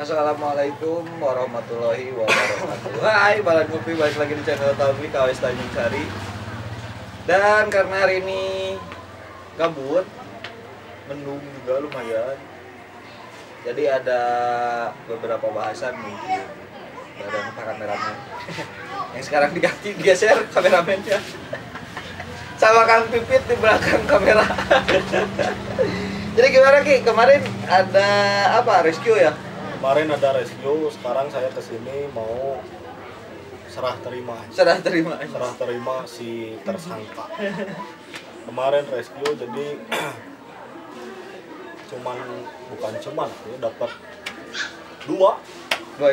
Assalamualaikum warahmatullahi wabarakatuh. Hai, Balan Ngopi balik lagi di channel Taufik KWS Tanjung Sari. Dan karena hari ini kabut, mendung juga lumayan. Jadi ada beberapa bahasan mungkin dari Pak kameramen. Yang sekarang digeser kameramennya. Sama Kang Pipit di belakang kamera. Jadi gimana Ki? Kemarin ada apa? Rescue ya? Kemarin ada rescue, sekarang saya kesini mau serah terima si tersangka. Kemarin rescue jadi bukan cuman ya, dapat dua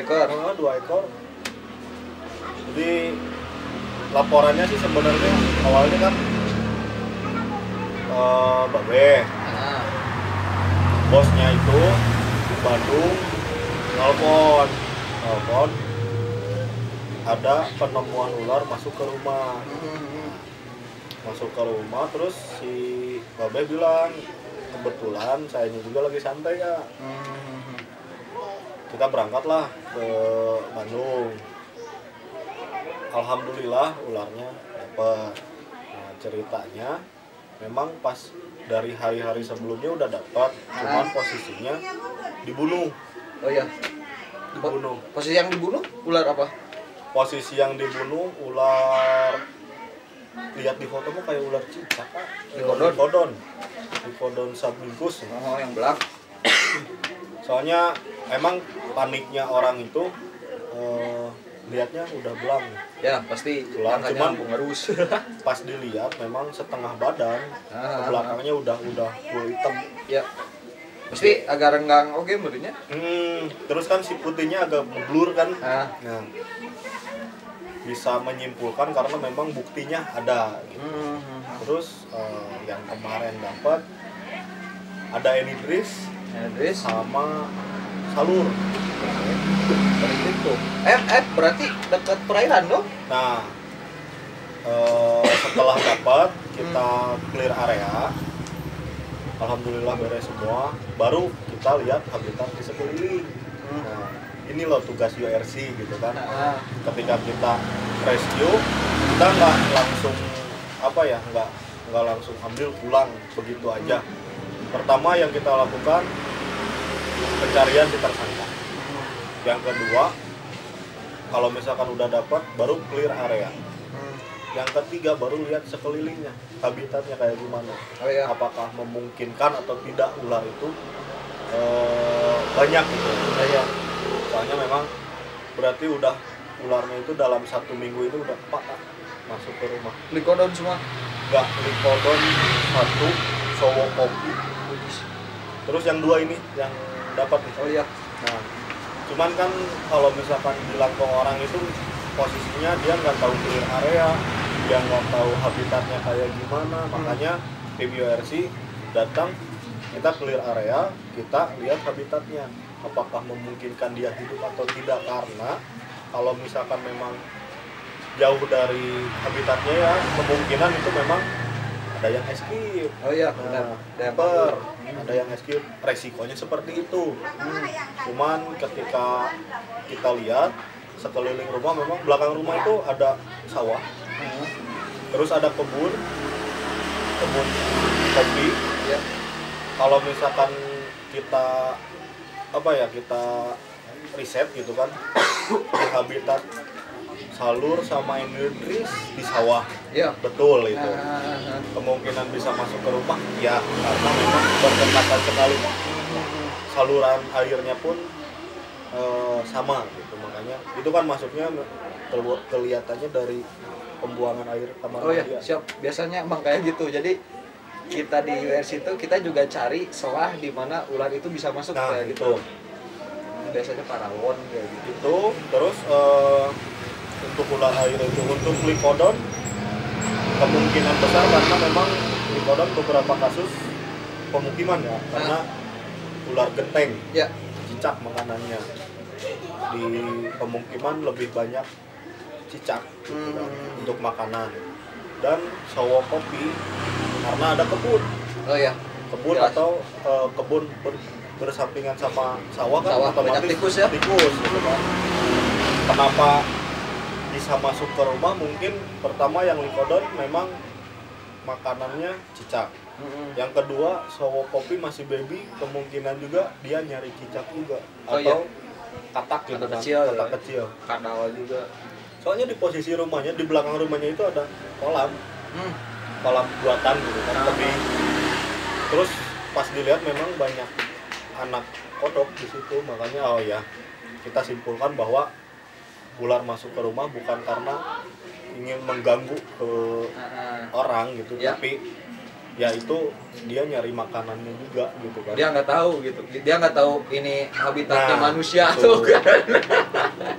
ekor. Jadi laporannya sih sebenarnya awalnya kan Babe, bosnya itu di Bandung nelpon ada penemuan ular masuk ke rumah, terus si Babe bilang kebetulan saya juga lagi santai ya, kita berangkatlah ke Bandung. Alhamdulillah ularnya dapat. Nah, ceritanya memang pas dari hari-hari sebelumnya udah dapat, cuman posisinya dibunuh. Oh iya. Dibunuh. Posisi yang dibunuh ular apa? Posisi yang dibunuh ular, lihat di fotomu kayak ular cicak, Dikodon sabungkus. Oh, yang belak. Soalnya emang paniknya orang itu lihatnya udah belang. Ya, pasti belang, cuman pengerus. Pas dilihat memang setengah badan, ke belakangnya udah full hitam. Ya. Pasti agak renggang, oke menurutnya. Terus kan si putihnya agak blur kan. Nah, bisa menyimpulkan karena memang buktinya ada gitu. Terus yang kemarin dapat ada enidris sama salur. Berarti dekat perairan dong? Nah, setelah dapat kita clear area, alhamdulillah beres semua. Baru kita lihat habitat di sekeliling. Nah, ini loh tugas URC gitu kan. Ketika kita rescue, kita nggak langsung nggak langsung ambil pulang begitu aja. Pertama yang kita lakukan pencarian si tersangka. Yang kedua, kalau misalkan udah dapat, baru clear area. Yang ketiga baru lihat sekelilingnya, habitatnya kayak gimana. Oh, iya. Apakah memungkinkan atau tidak ular itu banyak gitu. Iya. Soalnya memang berarti ularnya itu dalam 1 minggu itu udah 4 masuk ke rumah. Likodon semua? Enggak, likodon 1, sowo kopi. Terus yang 2 ini yang dapat nih. Oh iya. Nah, cuman kan kalau misalkan bilang ke orang itu posisinya dia nggak tahu clear area, dia nggak tahu habitatnya kayak gimana, makanya tim URC datang, kita clear area, kita lihat habitatnya, apakah memungkinkan dia hidup atau tidak. Karena kalau misalkan memang jauh dari habitatnya ya kemungkinan itu memang ada yang escape. Oh iya, benar. Ada yang escape, resikonya seperti itu. Cuman ketika kita lihat sekeliling rumah, memang belakang rumah itu ada sawah, terus ada kebun kopi. Ya. Kalau misalkan kita kita riset gitu kan, di habitat salur sama enidris di sawah. Ya. Betul itu. Kemungkinan bisa masuk ke rumah ya, karena memang berdekatan sekali. Saluran airnya pun sama gitu, makanya itu kan masuknya kelihatannya dari pembuangan air taman. Oh ya, siap. Biasanya emang kayak gitu. Jadi kita di URC itu kita juga cari celah di mana ular itu bisa masuk kayak gitu. Biasanya parawon kayak gitu. Terus untuk ular air itu, untuk likodon kemungkinan besar karena memang likodon beberapa kasus pemukiman ya, karena ular genteng, cicak makanannya. Di pemukiman lebih banyak cicak untuk makanan. Dan sawo kopi karena ada kebun. Oh ya. Kebun. Jelas. Atau kebun bersampingan sama sawah kan Sawah, otomatis banyak tikus ya? tikus gitu kan. Kenapa bisa masuk ke rumah? Mungkin pertama yang Lycodon memang makanannya cicak. Yang kedua, sawo kopi masih baby, kemungkinan juga dia nyari cicak juga atau katak gitu kan, katak kecil. Kadal juga. Soalnya di posisi rumahnya, di belakang rumahnya itu ada kolam. Kolam buatan gitu kan, tapi terus pas dilihat memang banyak anak kodok di situ, makanya oh ya kita simpulkan bahwa ular masuk ke rumah bukan karena ingin mengganggu ke orang gitu, tapi ya itu dia nyari makanannya juga gitu kan. Dia nggak tahu gitu, dia nggak tahu ini habitatnya manusia tuh kan.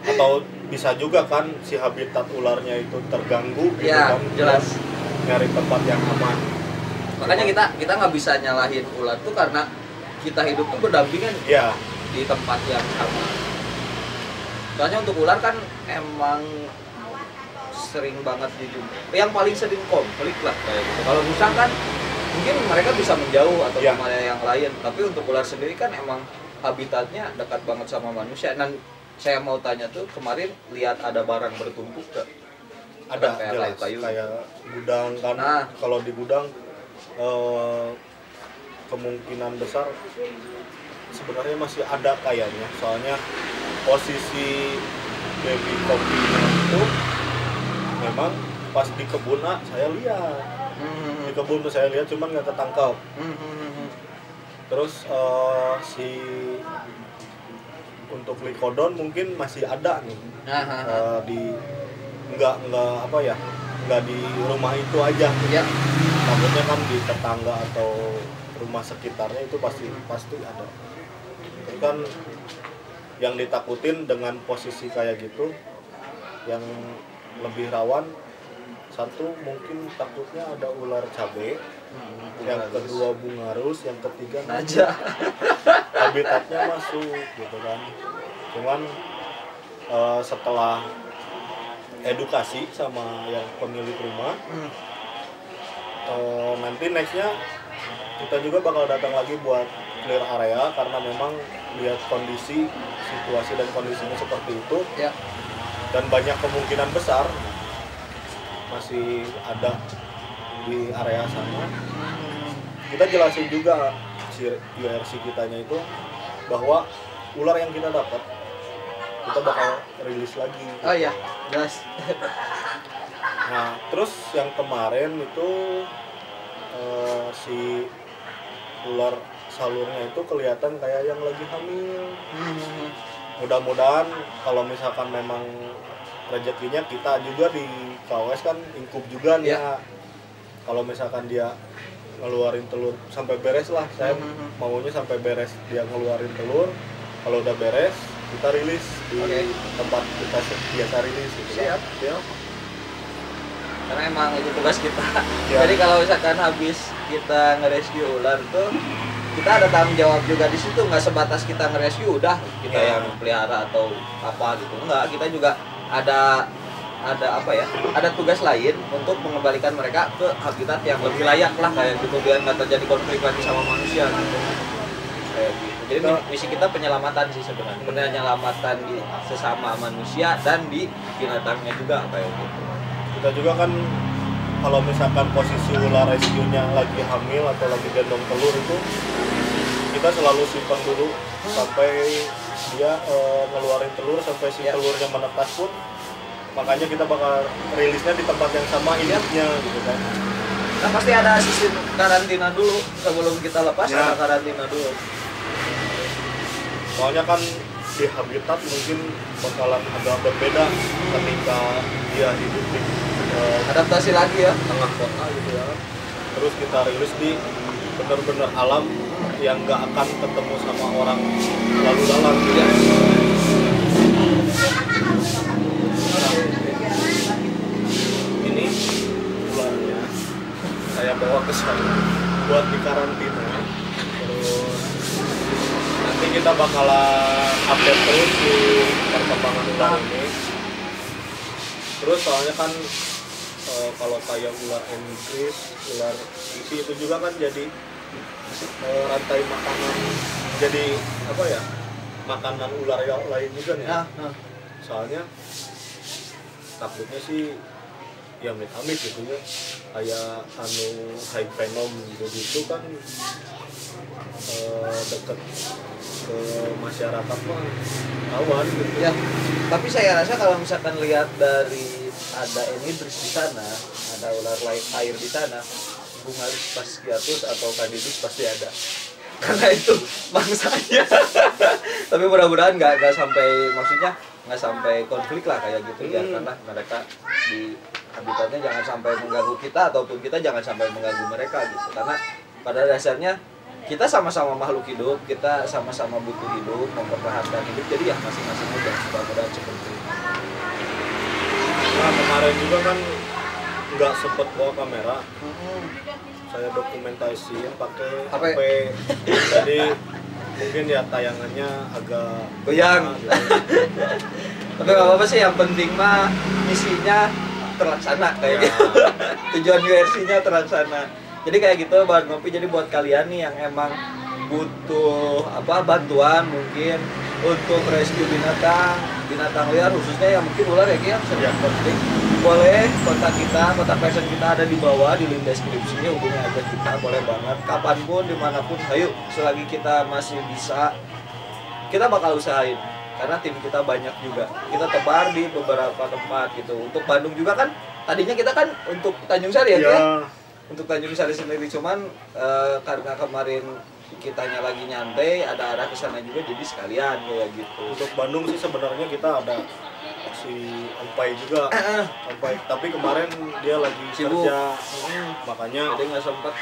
Atau bisa juga kan si habitat ularnya itu terganggu gitu kan, jelas nyari tempat yang aman. Makanya kita nggak bisa nyalahin ular tuh karena kita hidup tuh berdampingan di tempat yang sama. Soalnya untuk ular kan emang sering banget dijumpai. Yang paling sering konflik lah kayak gitu. Kalau musang kan mungkin mereka bisa menjauh atau kemana yang lain, tapi untuk ular sendiri kan emang habitatnya dekat banget sama manusia. Dan saya mau tanya tuh, kemarin lihat ada barang bertumpuk gak? Ada, kayak kayu, kayak gudang kan. Kalau di gudang kemungkinan besar sebenarnya masih ada kayaknya, soalnya posisi baby kopinya itu memang pas di kebun saya lihat. Di kebun tuh saya lihat, cuman nggak ketangkap. Terus si untuk Lycodon mungkin masih ada nih. Di nggak apa ya, nggak di rumah itu aja. Takutnya kan di tetangga atau rumah sekitarnya itu pasti ada. Itu kan yang ditakutin dengan posisi kayak gitu, yang lebih rawan. Satu mungkin takutnya ada ular cabai, yang kedua bungarus, yang ketiga aja habitatnya masuk gitu kan. Cuman setelah edukasi sama yang pemilik rumah, nanti nextnya kita juga bakal datang lagi buat clear area, karena memang lihat kondisi, situasi dan kondisinya seperti itu dan banyak kemungkinan besar masih ada di area sana. Kita jelasin juga si URC kitanya itu bahwa ular yang kita dapat kita bakal rilis lagi. Oh iya, jelas. Nah, terus yang kemarin itu si ular salurnya itu kelihatan kayak yang lagi hamil. Mudah-mudahan kalau misalkan memang rezekinya, kita juga di KWS kan ingkup juga nih kalau misalkan dia ngeluarin telur sampai beres lah, saya maunya sampai beres dia ngeluarin telur. Kalau udah beres kita rilis di tempat kita biasa rilis gitu. Siap. Karena emang itu tugas kita. Jadi kalau misalkan habis kita nge-rescue ular tuh, kita ada tanggung jawab juga di situ, nggak sebatas kita nge-rescue udah kita yang pelihara atau apa gitu. Enggak, kita juga ada apa ya? Ada tugas lain untuk mengembalikan mereka ke habitat yang lebih layak lah kayak gitu, biar nggak terjadi konflik lagi sama manusia gitu. Kayak gitu. Jadi misi kita penyelamatan sih sebenarnya. Penyelamatan di sesama manusia dan di binatangnya juga kayak gitu. Kita juga kan kalau misalkan posisi ular rescue-nya lagi hamil atau lagi gendong telur itu, kita selalu simpan dulu sampai dia ngeluarin telur, sampai si telurnya menetas pun. Makanya kita bakal rilisnya di tempat yang sama induknya gitu kan. Nah, pasti ada sistem karantina dulu sebelum kita lepas, ada karantina dulu. Soalnya kan di habitat mungkin bakalan agak berbeda ketika dia hidup di adaptasi lagi ya, tengah kota gitu ya. Terus kita rilis di benar-benar alam yang nggak akan ketemu sama orang lalu lalang gitu ya. Ini ularnya saya bawa ke sana buat dikarantina. Terus nanti kita bakalan update terus di perkembangan ular ini. Terus soalnya kan kalau kayak ular Inggris, ular isi itu juga kan jadi rantai makanan jadi apa ya, makanan ular yang lain juga nih. Soalnya takutnya sih ya amit-amit gitu ya, kayak high venom gitu kan deket ke masyarakat mah awan gitu ya. Tapi saya rasa kalau misalkan lihat dari ada enidris di sana, ada ular air di sana, Bungalis fasciatus atau Candidus pasti ada. Karena itu bangsanya. Tapi mudah-mudahan nggak sampai, maksudnya nggak sampai konflik lah kayak gitu ya, karena mereka di habitatnya jangan sampai mengganggu kita ataupun kita jangan sampai mengganggu mereka gitu. Karena pada dasarnya kita sama-sama makhluk hidup, kita sama-sama butuh hidup, mempertahankan hidup, jadi ya masing-masing aja mudah-mudahan seperti itu. Nah kemarin juga kan nggak sempet bawa kamera, saya dokumentasiin pakai HP. Jadi mungkin ya tayangannya agak goyang gitu. Tapi nggak apa-apa sih, yang penting mah misinya terlaksana kayak gitu. Tujuan URC-nya terlaksana. Jadi kayak gitu bahan ngopi. Jadi buat kalian nih yang emang butuh bantuan mungkin untuk rescue binatang liar, khususnya yang mungkin ular ya yang penting, boleh kontak kita, kontak person kita ada di bawah di link deskripsinya, hubungi aja kita, boleh banget kapanpun dimanapun. Ayo, selagi kita masih bisa, kita bakal usahain karena tim kita banyak juga, kita tebar di beberapa tempat gitu. Untuk Bandung juga kan tadinya kita kan untuk Tanjung Sari ya. Untuk Tanjung Sari sendiri, cuman karena kemarin kitanya lagi nyantai, ada arah ke sana juga, jadi sekalian kayak gitu. Untuk Bandung sih sebenarnya kita ada si Empai juga, Empai, tapi kemarin dia lagi sibuk kerja, makanya jadi nggak sempet.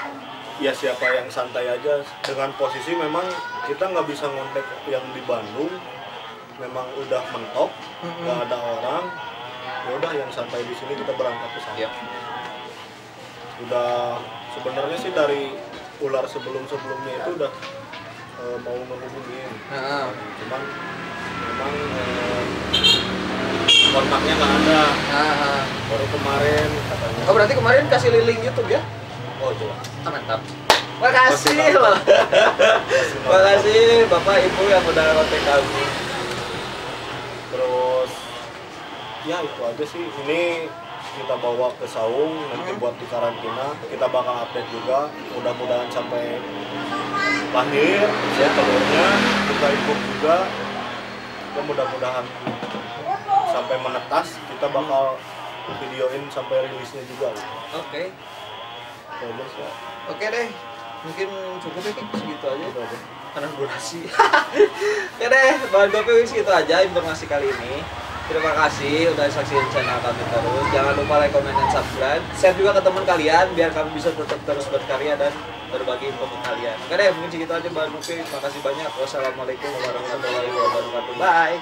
Ya siapa yang santai aja, dengan posisi memang kita nggak bisa ngontek yang di Bandung, memang udah mentok, nggak ada orang, ya udah yang santai di sini kita berangkat ke sana. Udah sebenarnya sih dari ular sebelumnya itu udah mau menghubungin, cuman memang kontaknya nggak ada. Baru kemarin katanya. Oh berarti kemarin kasih link YouTube ya? Oh coba. Mantap. Makasih loh. Makasih Bapak Ibu yang udah kontak kami. Terus ya itu aja sih, ini kita bawa ke Saung nanti buat di karantina, kita bakal update juga, mudah-mudahan sampai lahir ya telurnya, kita import juga, dan mudah-mudahan sampai menetas, kita bakal videoin sampai rilisnya juga. Oke. Bagus ya. Oke deh, mungkin cukup ya segitu aja karena durasi. Oke deh, bahan kopi segitu aja informasi kali ini. Terima kasih udah saksiin channel kami terus. Jangan lupa like, comment, dan subscribe. Share juga ke teman kalian biar kami bisa tetap terus berkarya dan berbagi info ke kalian. Oke deh, mungkin segitu aja bahan kopi. Terima kasih banyak. Wassalamualaikum warahmatullahi wabarakatuh. Bye.